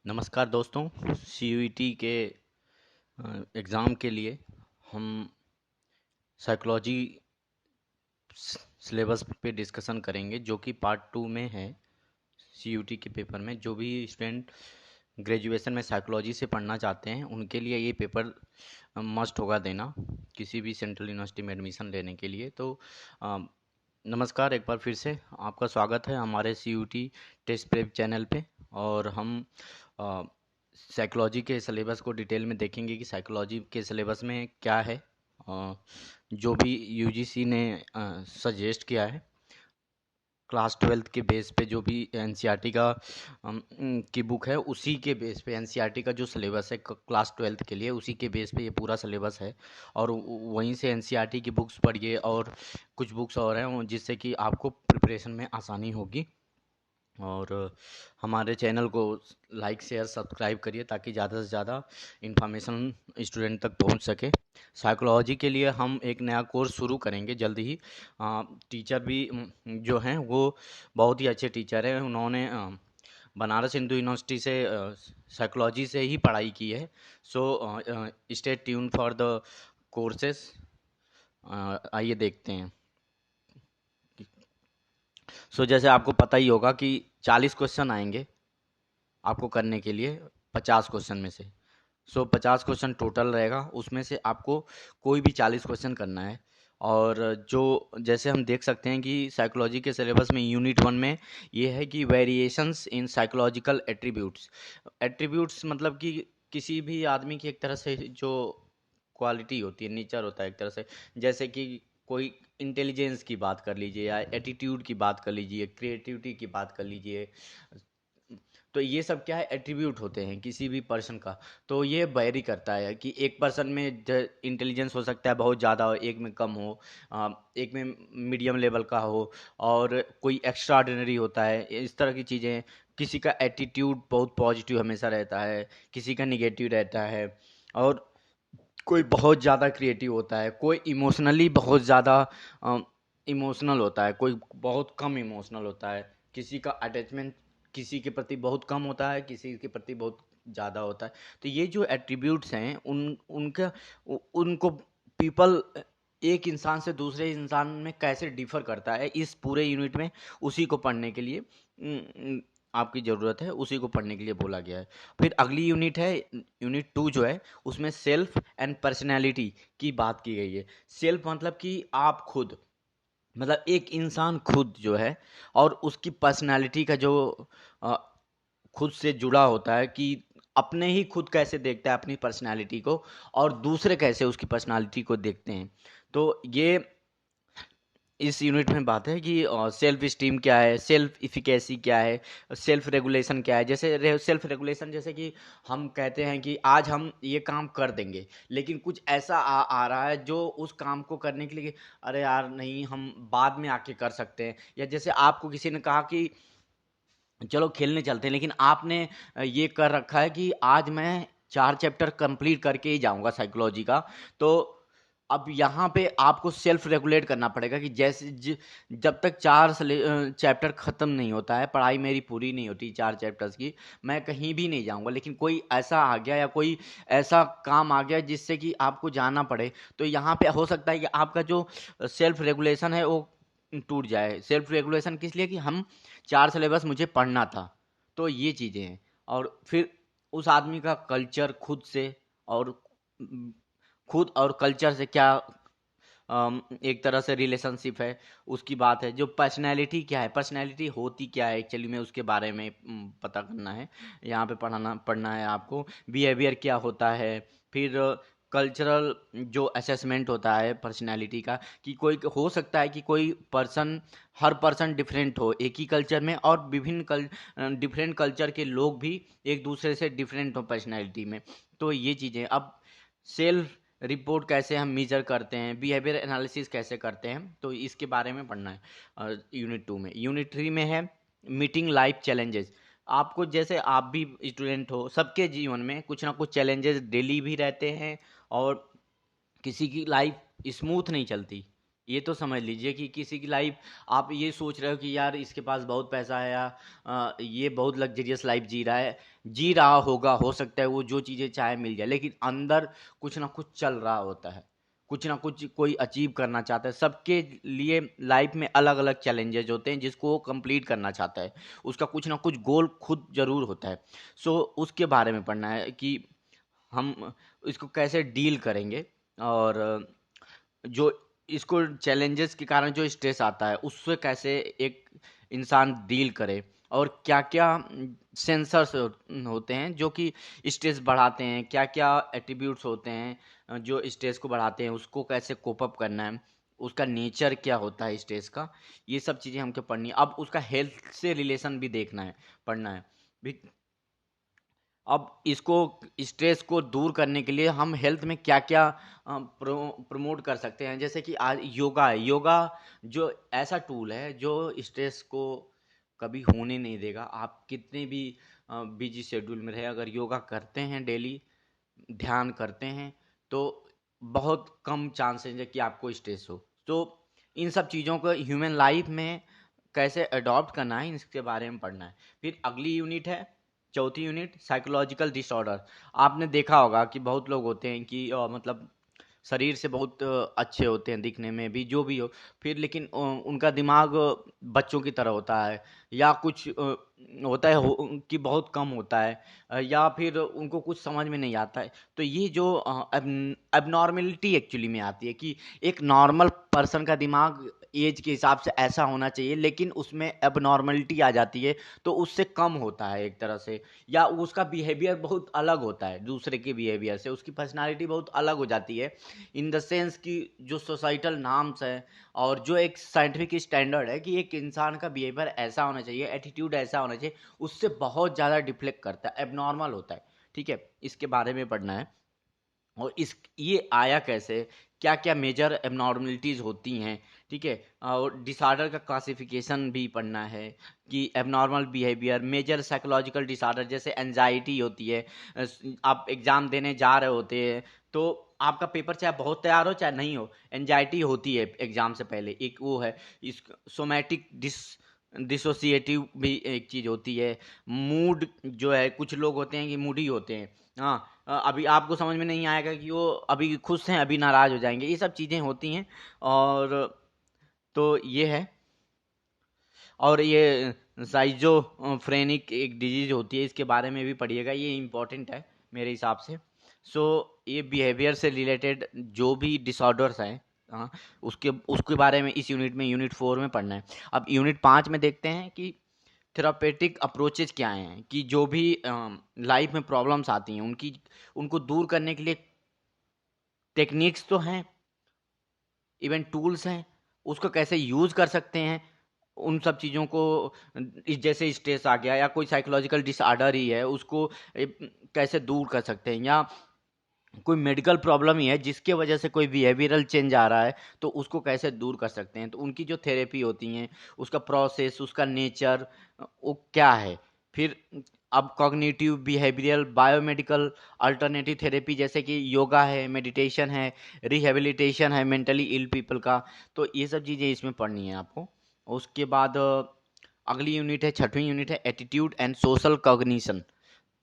नमस्कार दोस्तों। सीयूईटी के एग्ज़ाम के लिए हम साइकोलॉजी सिलेबस पे डिस्कशन करेंगे, जो कि पार्ट 2 में है। सीयूईटी के पेपर में जो भी स्टूडेंट ग्रेजुएशन में साइकोलॉजी से पढ़ना चाहते हैं, उनके लिए ये पेपर मस्ट होगा देना, किसी भी सेंट्रल यूनिवर्सिटी में एडमिशन लेने के लिए। तो अ, नमस्कार, एक बार फिर से आपका स्वागत है हमारे सीयूईटी टेस्ट प्रेप चैनल पे। और हम साइकोलॉजी के सिलेबस को डिटेल में देखेंगे कि साइकोलॉजी के सिलेबस में क्या है। जो भी यूजीसी ने सजेस्ट किया है क्लास 12 के बेस पे, जो भी एनसीईआरटी का की बुक है, उसी के बेस पे एनसीईआरटी का जो सिलेबस है क्लास 12 के लिए, उसी के बेस पे ये पूरा सिलेबस है। और वहीं से एनसीईआरटी की बुक्स पढ़िए और कुछ बुक्स और हैं जिससे कि आपको प्रिपरेशन में आसानी होगी। और हमारे चैनल को लाइक शेयर सब्सक्राइब करिए ताकि ज़्यादा से ज़्यादा इन्फॉर्मेशन स्टूडेंट तक पहुंच सके। साइकोलॉजी के लिए हम एक नया कोर्स शुरू करेंगे जल्दी ही। टीचर भी जो हैं वो बहुत ही अच्छे टीचर हैं। उन्होंने बनारस हिंदू यूनिवर्सिटी से साइकोलॉजी से ही पढ़ाई की है। So stay tune for the courses. आइए देखते हैं। जैसे आपको पता ही होगा कि 40 क्वेश्चन आएंगे आपको करने के लिए 50 क्वेश्चन में से। 50 क्वेश्चन टोटल रहेगा, उसमें से आपको कोई भी 40 क्वेश्चन करना है। और जो जैसे हम देख सकते हैं कि साइकोलॉजी के सिलेबस में यूनिट 1 में ये है कि variations in psychological attributes. Attributes मतलब कि किसी भी आदमी की एक तरह से जो क्वालिटी होती है, नेचर होता है एक तरह से। जैसे कि कोई इंटेलिजेंस की बात कर लीजिए, या एटीट्यूड की बात कर लीजिए, क्रिएटिविटी की बात कर लीजिए। तो ये सब क्या है, एट्रीब्यूट होते हैं किसी भी पर्सन का। तो ये वेरी करता है कि एक पर्सन में इंटेलिजेंस हो सकता है बहुत ज़्यादा हो, एक में कम हो, एक में मीडियम लेवल का हो, और कोई एक्स्ट्रा ऑर्डिनरी होता है। इस तरह की चीज़ें। किसी का एटीट्यूड बहुत पॉजिटिव हमेशा रहता है, किसी का निगेटिव रहता है। और कोई बहुत ज़्यादा क्रिएटिव होता है, कोई इमोशनली बहुत ज़्यादा इमोशनल होता है, कोई बहुत कम इमोशनल होता है। किसी का अटैचमेंट किसी के प्रति बहुत कम होता है, किसी के प्रति बहुत ज़्यादा होता है। तो ये जो एट्रीब्यूट्स हैं उनका उनको पीपल एक इंसान से दूसरे इंसान में कैसे डिफर करता है, इस पूरे यूनिट में उसी को पढ़ने के लिए आपकी ज़रूरत है, उसी को पढ़ने के लिए बोला गया है। फिर अगली यूनिट है यूनिट 2 जो है, उसमें सेल्फ एंड पर्सनैलिटी की बात की गई है। सेल्फ मतलब कि आप खुद, मतलब एक इंसान खुद जो है, और उसकी पर्सनैलिटी का जो अ, खुद से जुड़ा होता है कि अपने ही खुद कैसे देखता है अपनी पर्सनैलिटी को, और दूसरे कैसे उसकी पर्सनैलिटी को देखते हैं। तो ये इस यूनिट में बात है कि सेल्फ स्टीम क्या है, सेल्फ इफिकेसी क्या है, सेल्फ रेगुलेशन क्या है। जैसे सेल्फ रेगुलेशन, जैसे कि हम कहते हैं कि आज हम ये काम कर देंगे, लेकिन कुछ ऐसा आ रहा है जो उस काम को करने के लिए, अरे यार नहीं, हम बाद में आके कर सकते हैं। या जैसे आपको किसी ने कहा कि चलो खेलने चलते हैं, लेकिन आपने ये कर रखा है कि आज मैं 4 चैप्टर कंप्लीट करके ही जाऊंगा साइकोलॉजी का। तो अब यहाँ पे आपको सेल्फ रेगुलेट करना पड़ेगा कि जैसे जब तक 4 चैप्टर ख़त्म नहीं होता है, पढ़ाई मेरी पूरी नहीं होती 4 चैप्टर्स की, मैं कहीं भी नहीं जाऊँगा। लेकिन कोई ऐसा आ गया या कोई ऐसा काम आ गया जिससे कि आपको जाना पड़े, तो यहाँ पे हो सकता है कि आपका जो सेल्फ रेगुलेशन है वो टूट जाए। सेल्फ रेगुलेशन किस लिए, कि हम 4 सिलेबस मुझे पढ़ना था। तो ये चीज़ें हैं। और फिर उस आदमी का कल्चर खुद से, और खुद और कल्चर से क्या एक तरह से रिलेशनशिप है, उसकी बात है। जो पर्सनैलिटी क्या है, पर्सनैलिटी होती क्या है एक्चुअली में, उसके बारे में पता करना है। यहाँ पे पढ़ना है आपको। बिहेवियर क्या होता है। फिर कल्चरल जो असेसमेंट होता है पर्सनैलिटी का, कि कोई हो सकता है कि कोई पर्सन, हर पर्सन डिफरेंट हो एक ही कल्चर में, और विभिन्न डिफरेंट कल्चर के लोग भी एक दूसरे से डिफरेंट हो पर्सनैलिटी में। तो ये चीज़ें। अब सेल्फ रिपोर्ट कैसे हम मेजर करते हैं, बिहेवियर एनालिसिस कैसे करते हैं, तो इसके बारे में पढ़ना है यूनिट 2 में। यूनिट 3 में है मीटिंग लाइफ चैलेंजेस। आपको, जैसे आप भी स्टूडेंट हो, सबके जीवन में कुछ ना कुछ चैलेंजेस डेली भी रहते हैं, और किसी की लाइफ स्मूथ नहीं चलती। ये तो समझ लीजिए कि किसी की लाइफ, आप ये सोच रहे हो कि यार इसके पास बहुत पैसा है, या ये बहुत लग्जरियस लाइफ जी रहा है, जी रहा होगा, हो सकता है वो जो चीज़ें चाहे मिल जाए, लेकिन अंदर कुछ ना कुछ चल रहा होता है, कुछ ना कुछ कोई अचीव करना चाहता है। सबके लिए लाइफ में अलग अलग चैलेंजेस होते हैं जिसको वो कंप्लीट करना चाहता है, उसका कुछ ना कुछ गोल खुद जरूर होता है। सो उसके बारे में पढ़ना है कि हम इसको कैसे डील करेंगे, और जो इसको चैलेंजेस के कारण जो स्ट्रेस आता है उससे कैसे एक इंसान डील करे, और क्या क्या सेंसर्स होते हैं जो कि स्ट्रेस बढ़ाते हैं, क्या क्या एट्रीब्यूट्स होते हैं जो स्ट्रेस को बढ़ाते हैं, उसको कैसे कोप अप करना है, उसका नेचर क्या होता है स्ट्रेस का, ये सब चीज़ें हमको पढ़नी है। अब उसका हेल्थ से रिलेशन भी देखना है, पढ़ना है भी। अब इसको, स्ट्रेस को दूर करने के लिए हम हेल्थ में क्या क्या प्रमोट कर सकते हैं, जैसे कि आज योगा है। योगा जो ऐसा टूल है जो स्ट्रेस को कभी होने नहीं देगा। आप कितने भी बिजी शेड्यूल में रहे, अगर योगा करते हैं डेली, ध्यान करते हैं, तो बहुत कम चांसेस है कि आपको स्ट्रेस हो। तो इन सब चीज़ों को ह्यूमन लाइफ में कैसे अडॉप्ट करना है, इसके बारे में पढ़ना है। फिर अगली यूनिट है, चौथी यूनिट, साइकोलॉजिकल डिसऑर्डर। आपने देखा होगा कि बहुत लोग होते हैं कि मतलब शरीर से बहुत अच्छे होते हैं दिखने में भी, जो भी हो, फिर लेकिन उनका दिमाग बच्चों की तरह होता है, या कुछ होता है कि बहुत कम होता है, या फिर उनको कुछ समझ में नहीं आता है। तो ये जो एबनॉर्मेलिटी एक्चुअली में आती है कि एक नॉर्मल पर्सन का दिमाग एज के हिसाब से ऐसा होना चाहिए, लेकिन उसमें एबनॉर्मलिटी आ जाती है, तो उससे कम होता है एक तरह से, या उसका बिहेवियर बहुत अलग होता है दूसरे के बिहेवियर से, उसकी पर्सनालिटी बहुत अलग हो जाती है, इन द सेंस कि जो सोसाइटल नॉर्म्स है और जो एक साइंटिफिक स्टैंडर्ड है कि एक इंसान का बिहेवियर ऐसा होना चाहिए, एटीट्यूड ऐसा होना चाहिए, उससे बहुत ज़्यादा डिफ्लेक्ट करता है, एबनॉर्मल होता है। ठीक है, इसके बारे में पढ़ना है। और इस ये आया कैसे, क्या क्या मेजर एबनॉर्मलिटीज़ होती हैं। ठीक है, और डिसऑर्डर का क्लासिफिकेशन भी पढ़ना है कि abnormal behaviour, major psychological disorder, जैसे एंजाइटी होती है। आप एग्ज़ाम देने जा रहे होते हैं, तो आपका पेपर चाहे बहुत तैयार हो चाहे नहीं हो, एंजाइटी होती है एग्ज़ाम से पहले। एक वो है, इस सोमैटिक डिसोसिएटिव भी एक चीज़ होती है। मूड जो है, कुछ लोग होते हैं कि मूडी होते हैं। हाँ, अभी आपको समझ में नहीं आएगा कि वो अभी खुश हैं, अभी नाराज हो जाएंगे, ये सब चीज़ें होती हैं। और तो ये है। और ये साइजोफ्रेनिक एक डिजीज होती है, इसके बारे में भी पढ़िएगा, ये इम्पोर्टेंट है मेरे हिसाब से। सो ये बिहेवियर से रिलेटेड जो भी डिसऑर्डर्स हैं, हाँ, उसके उसके बारे में इस यूनिट में, यूनिट 4 में पढ़ना है। अब यूनिट 5 में देखते हैं कि थेरापेटिक अप्रोचेज क्या हैं, कि जो भी लाइफ में प्रॉब्लम्स आती हैं उनको दूर करने के लिए टेक्निक्स तो हैं, इवन टूल्स हैं, उसको कैसे यूज़ कर सकते हैं, उन सब चीज़ों को। जैसे स्ट्रेस आ गया या कोई साइकोलॉजिकल डिसऑर्डर ही है, उसको कैसे दूर कर सकते हैं, या कोई मेडिकल प्रॉब्लम ही है जिसके वजह से कोई बिहेवियरल चेंज आ रहा है, तो उसको कैसे दूर कर सकते हैं। तो उनकी जो थेरेपी होती हैं, उसका प्रोसेस, उसका नेचर, वो क्या है। फिर अब cognitive behavioural biomedical alternative therapy, जैसे कि योगा है, मेडिटेशन है, रिहेबिलिटेशन है मेंटली इल पीपल का। तो ये सब चीज़ें इसमें पढ़नी है आपको। उसके बाद अगली यूनिट है, छठवीं यूनिट है, एटीट्यूड एंड सोशल कॉग्निशन।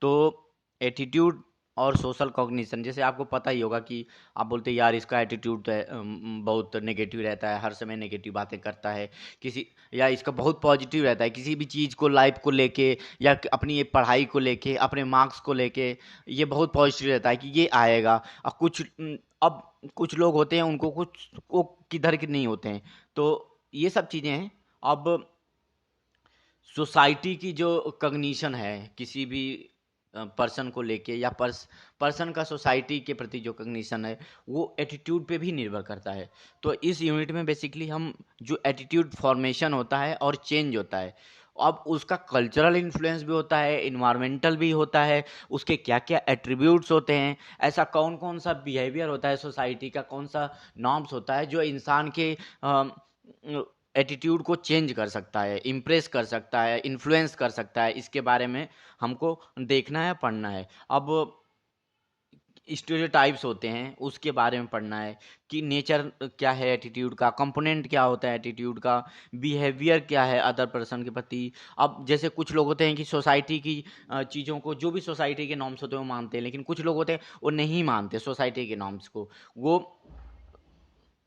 तो एटीट्यूड और सोशल कॉग्निशन, जैसे आपको पता ही होगा कि आप बोलते हैं यार इसका एटीट्यूड तो बहुत नेगेटिव रहता है, हर समय नेगेटिव बातें करता है किसी, या इसका बहुत पॉजिटिव रहता है किसी भी चीज़ को, लाइफ को लेके, या अपनी ये पढ़ाई को लेके, अपने मार्क्स को लेके, ये बहुत पॉजिटिव रहता है कि ये आएगा। और अब कुछ लोग होते हैं उनको कुछ वो किधर के नहीं होते हैं। तो ये सब चीज़ें हैं। अब सोसाइटी की जो कॉग्निशन है किसी भी पर्सन को लेके, या पर्सन का सोसाइटी के प्रति जो कॉग्निशन है, वो एटीट्यूड पे भी निर्भर करता है। तो इस यूनिट में बेसिकली हम जो एटीट्यूड फॉर्मेशन होता है और चेंज होता है, अब उसका कल्चरल इन्फ्लुएंस भी होता है, इन्वायरमेंटल भी होता है, उसके क्या क्या एट्रीब्यूट्स होते हैं, ऐसा कौन कौन सा बिहेवियर होता है सोसाइटी का, कौन सा नॉर्म्स होता है जो इंसान के एटीट्यूड को चेंज कर सकता है, इम्प्रेस कर सकता है, इन्फ्लुएंस कर सकता है। इसके बारे में हमको देखना है, पढ़ना है। अब स्टीरियोटाइप्स होते हैं उसके बारे में पढ़ना है कि नेचर क्या है एटीट्यूड का, कंपोनेंट क्या होता है एटीट्यूड का, बिहेवियर क्या है अदर पर्सन के प्रति। अब जैसे कुछ लोग होते हैं कि सोसाइटी की चीज़ों को, जो भी सोसाइटी के नॉर्म्स होते हैं वो मानते हैं, लेकिन कुछ लोग होते हैं वो नहीं मानते सोसाइटी के नॉर्म्स को। वो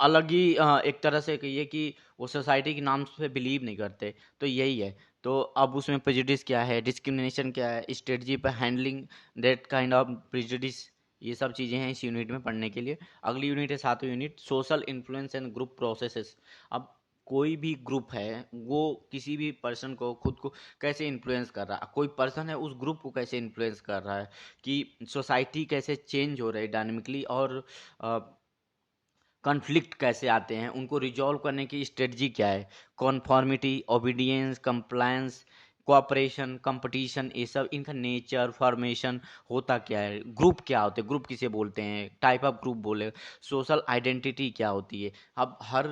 अलग ही एक तरह से कहिए कि वो सोसाइटी के नाम पे बिलीव नहीं करते। तो यही है। तो अब उसमें प्रेजुडिस क्या है, डिस्क्रिमिनेशन क्या है, स्ट्रेटजी पर handling that kind of prejudice, ये सब चीज़ें हैं इस यूनिट में पढ़ने के लिए। अगली यूनिट है 7वीं unit, social influence and group processes. अब कोई भी ग्रुप है वो किसी भी पर्सन को, खुद को कैसे इन्फ्लुएंस कर रहा है, कोई पर्सन है उस ग्रुप को कैसे इन्फ्लुएंस कर रहा है, कि सोसाइटी कैसे चेंज हो रही है डायनेमिकली, और कॉन्फ्लिक्ट कैसे आते हैं, उनको रिजॉल्व करने की स्ट्रेटजी क्या है, कॉन्फॉर्मिटी, ओबीडियंस, कंप्लायंस, कोऑपरेशन, कंपटीशन, ये सब इनका नेचर, फॉर्मेशन होता क्या है, ग्रुप क्या होते हैं, ग्रुप किसे बोलते हैं, टाइप ऑफ ग्रुप बोले, सोशल आइडेंटिटी क्या होती है। अब हर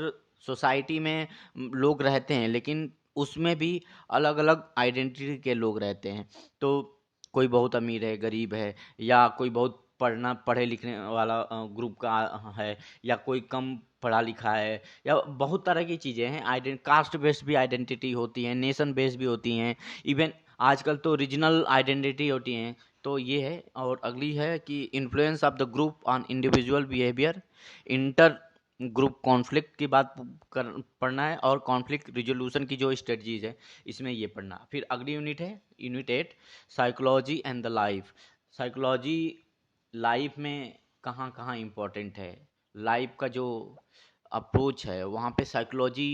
सोसाइटी में लोग रहते हैं, लेकिन उसमें भी अलग अलग आइडेंटिटी के लोग रहते हैं। तो कोई बहुत अमीर है, गरीब है, या कोई बहुत पढ़े लिखने वाला ग्रुप का है, या कोई कम पढ़ा लिखा है, या बहुत तरह की चीज़ें हैं। कास्ट बेस्ड भी आइडेंटिटी होती हैं, नेशन बेस्ड भी होती हैं, इवन आजकल तो रीजनल आइडेंटिटी होती हैं। तो ये है। और अगली है कि influence of the group on individual behaviour, inter group conflict की बात पढ़ना है, और कॉन्फ्लिक्ट रिजोल्यूशन की जो स्ट्रेटजीज है इसमें ये पढ़ना। फिर अगली यूनिट है unit 8, psychology and the life. Psychology life में कहाँ कहाँ इम्पोर्टेंट है, लाइफ का जो अप्रोच है वहाँ पे साइकोलॉजी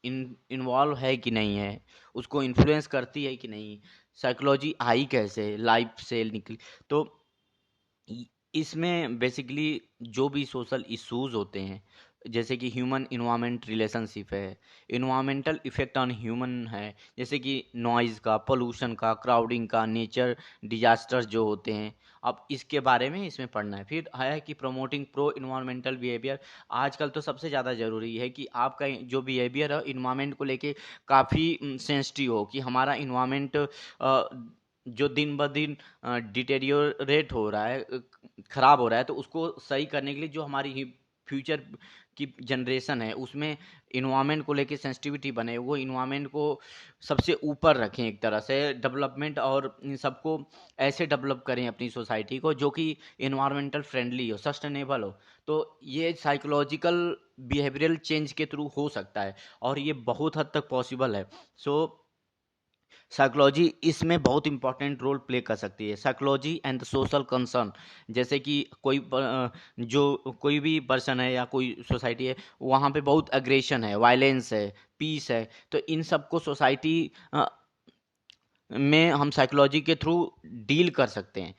इन्वॉल्व है कि नहीं है, उसको इन्फ्लुएंस करती है कि नहीं, साइकोलॉजी आई कैसे, लाइफ से निकली। तो इसमें बेसिकली जो भी सोशल इश्यूज होते हैं, जैसे कि ह्यूमन इन्वायरमेंट रिलेशनशिप है, इन्वायरमेंटल इफेक्ट ऑन ह्यूमन है, जैसे कि नॉइज़ का, पोल्यूशन का, क्राउडिंग का, नेचर डिजास्टर्स जो होते हैं, अब इसके बारे में इसमें पढ़ना है। फिर है कि प्रमोटिंग प्रो इन्वायरमेंटल बिहेवियर। आजकल तो सबसे ज़्यादा ज़रूरी है कि आपका जो बिहेवियर है इन्वायरमेंट को लेके काफ़ी सेंसिटिव हो, कि हमारा इन्वायरमेंट जो दिन ब दिन डिटेरियोरेट हो रहा है, ख़राब हो रहा है, तो उसको सही करने के लिए जो हमारी फ्यूचर की जनरेशन है उसमें इन्वायरमेंट को लेके सेंसिटिविटी बने, वो इन्वायरमेंट को सबसे ऊपर रखें एक तरह से डेवलपमेंट, और इन सबको ऐसे डेवलप करें अपनी सोसाइटी को जो कि इन्वायरमेंटल फ्रेंडली हो, सस्टेनेबल हो। तो ये साइकोलॉजिकल बिहेवियरल चेंज के थ्रू हो सकता है, और ये बहुत हद तक पॉसिबल है। सो साइकोलॉजी इसमें बहुत इंपॉर्टेंट रोल प्ले कर सकती है। Psychology and the social concern, जैसे कि जो कोई भी पर्सन है या कोई सोसाइटी है, वहाँ पे बहुत अग्रेशन है, वायलेंस है, पीस है, तो इन सबको सोसाइटी में हम साइकोलॉजी के थ्रू डील कर सकते हैं,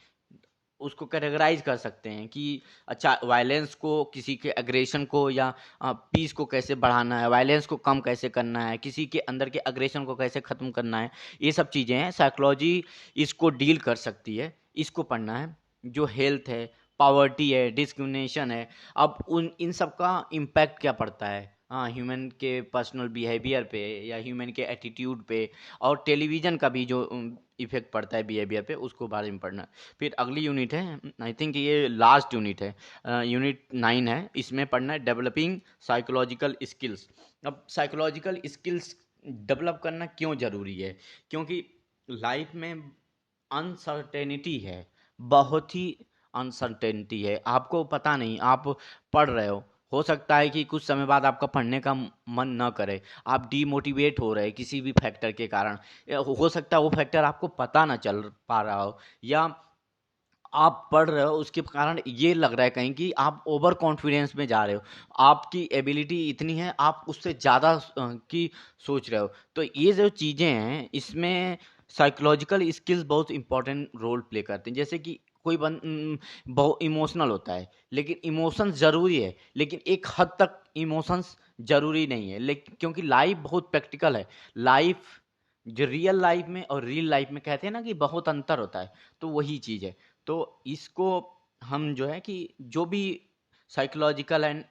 उसको कैटेगराइज कर सकते हैं कि अच्छा वायलेंस को, किसी के अग्रेशन को या पीस को कैसे बढ़ाना है, वायलेंस को कम कैसे करना है, किसी के अंदर के अग्रेशन को कैसे ख़त्म करना है। ये सब चीज़ें हैं, साइकोलॉजी इसको डील कर सकती है, इसको पढ़ना है। जो हेल्थ है, पावर्टी है, डिस्क्रिमिनेशन है, अब उन इन सब का इम्पैक्ट क्या पड़ता है, हाँ, ह्यूमन के पर्सनल बिहेवियर पे या ह्यूमन के एटीट्यूड पे, और टेलीविज़न का भी जो इफेक्ट पड़ता है बिहेवियर पे, उसको बारे में पढ़ना। फिर अगली यूनिट है, आई थिंक ये लास्ट यूनिट है, यूनिट 9 है, इसमें पढ़ना है डेवलपिंग साइकोलॉजिकल स्किल्स। अब साइकोलॉजिकल स्किल्स डेवलप करना क्यों ज़रूरी है, क्योंकि लाइफ में अनसर्टेनिटी है, बहुत ही अनसर्टेनिटी है, आपको पता नहीं, आप पढ़ रहे हो सकता है कि कुछ समय बाद आपका पढ़ने का मन न करे, आप डीमोटिवेट हो रहे हैं किसी भी फैक्टर के कारण, या हो सकता है वो फैक्टर आपको पता ना चल पा रहा हो, या आप पढ़ रहे हो उसके कारण ये लग रहा है कहीं कि आप ओवर कॉन्फिडेंस में जा रहे हो, आपकी एबिलिटी इतनी है, आप उससे ज़्यादा की सोच रहे हो। तो ये जो चीज़ें हैं इसमें साइकोलॉजिकल स्किल्स बहुत इंपॉर्टेंट रोल प्ले करते हैं। जैसे कि कोई बहुत इमोशनल होता है, लेकिन इमोशंस ज़रूरी है, लेकिन एक हद तक इमोशंस ज़रूरी नहीं है, लेकिन क्योंकि लाइफ बहुत प्रैक्टिकल है। लाइफ जो रियल लाइफ में और रियल लाइफ में कहते हैं ना कि बहुत अंतर होता है, तो वही चीज़ है। तो इसको हम जो है कि जो भी साइकोलॉजिकल एंड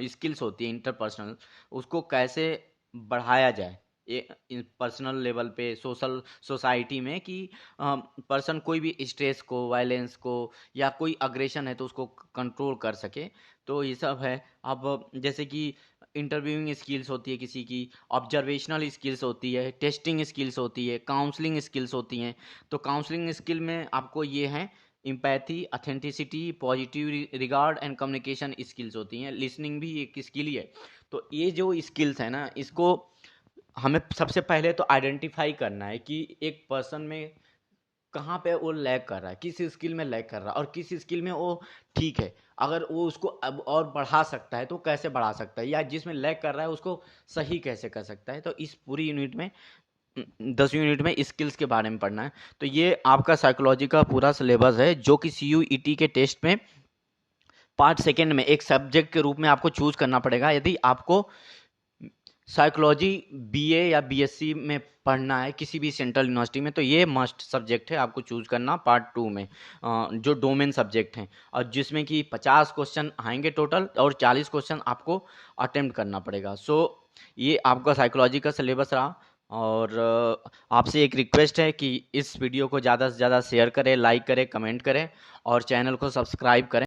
स्किल्स होती है इंटरपर्सनल, उसको कैसे बढ़ाया जाए, पर्सनल लेवल पे, सोशल सोसाइटी में कि पर्सन कोई भी स्ट्रेस को, वायलेंस को या कोई अग्रेशन है तो उसको कंट्रोल कर सके। तो ये सब है। अब जैसे कि इंटरव्यूइंग स्किल्स होती है किसी की, ऑब्जर्वेशनल स्किल्स होती है, टेस्टिंग स्किल्स होती है, काउंसलिंग स्किल्स होती हैं। तो काउंसलिंग स्किल में आपको ये हैं empathy, authenticity, positive regard and communication skills होती हैं। लिसनिंग भी एक स्किल ही है। तो ये जो स्किल्स है ना, इसको हमें सबसे पहले तो आइडेंटिफाई करना है कि एक पर्सन में कहाँ पे वो लैग कर रहा है, किस स्किल में लैग कर रहा है और किस स्किल में वो ठीक है। अगर वो उसको अब और बढ़ा सकता है तो कैसे बढ़ा सकता है, या जिसमें लैग कर रहा है उसको सही कैसे कर सकता है। तो इस पूरी यूनिट में 10वीं यूनिट में स्किल्स के बारे में पढ़ना है। तो ये आपका साइकोलॉजी का पूरा सिलेबस है जो कि CUET के टेस्ट में पार्ट सेकेंड में एक सब्जेक्ट के रूप में आपको चूज करना पड़ेगा। यदि आपको साइकोलॉजी BA या BSc में पढ़ना है किसी भी सेंट्रल यूनिवर्सिटी में, तो ये मस्ट सब्जेक्ट है आपको चूज करना पार्ट 2 में, जो डोमेन सब्जेक्ट हैं, और जिसमें कि 50 क्वेश्चन आएंगे टोटल और 40 क्वेश्चन आपको अटेम्प्ट करना पड़ेगा। सो ये आपका साइकोलॉजी का सिलेबस रहा। और आपसे एक रिक्वेस्ट है कि इस वीडियो को ज़्यादा से ज़्यादा शेयर करें, लाइक करें, कमेंट करें और चैनल को सब्सक्राइब करें।